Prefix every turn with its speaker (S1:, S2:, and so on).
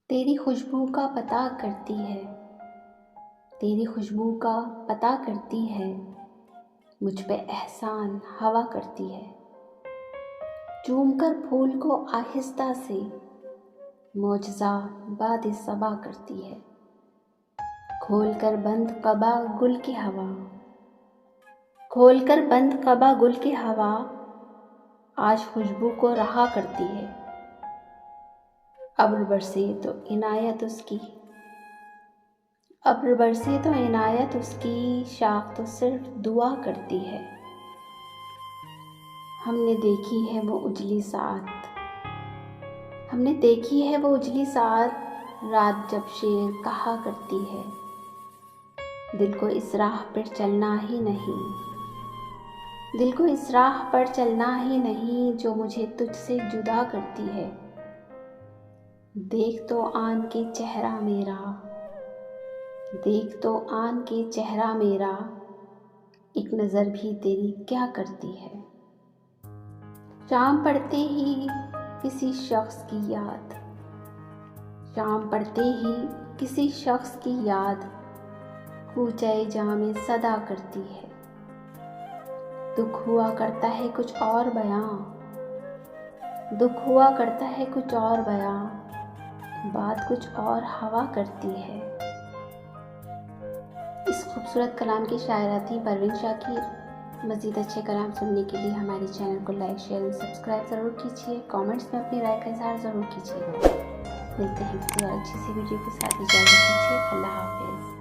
S1: तेरी खुशबू का पता करती है, तेरी खुशबू का पता करती है, मुझ पे एहसान हवा करती है। चूमकर फूल को आहिस्ता से मौजज़ा बाद सबा करती है। खोलकर बंद कबा गुल की हवा, खोलकर बंद कबा गुल की हवा आज खुशबू को रहा करती है। अब्र बरसे तो इनायत उसकी, अब्र बरसे तो इनायत उसकी, शाख तो सिर्फ दुआ करती है। हमने देखी है वो उजली साथ, हमने देखी है वो उजली साथ, रात जब शेर कहा करती है। दिल को इस राह पर चलना ही नहीं, दिल को इस राह पर चलना ही नहीं जो मुझे तुझसे जुदा करती है। देख तो आन के चेहरा मेरा, देख तो आन के चेहरा मेरा, एक नज़र भी तेरी क्या करती है। शाम पड़ते ही किसी शख्स की याद, शाम पड़ते ही किसी शख्स की याद कूचे जामे सदा करती है। दुख हुआ करता है कुछ और बयां, दुख हुआ करता है कुछ और बयां, बात कुछ और हवा करती है। इस खूबसूरत कलाम की शायरा थी परवीन शाकिर। मज़ीद अच्छे कलाम सुनने के लिए हमारे चैनल को लाइक, शेयर और सब्सक्राइब ज़रूर कीजिए। कमेंट्स में अपनी राय का इज़हार ज़रूर कीजिएगा। मिलते हैं किसी और अच्छी सी वीडियो के साथ। इजाज़त दीजिए। अल्लाह हाफ़िज़।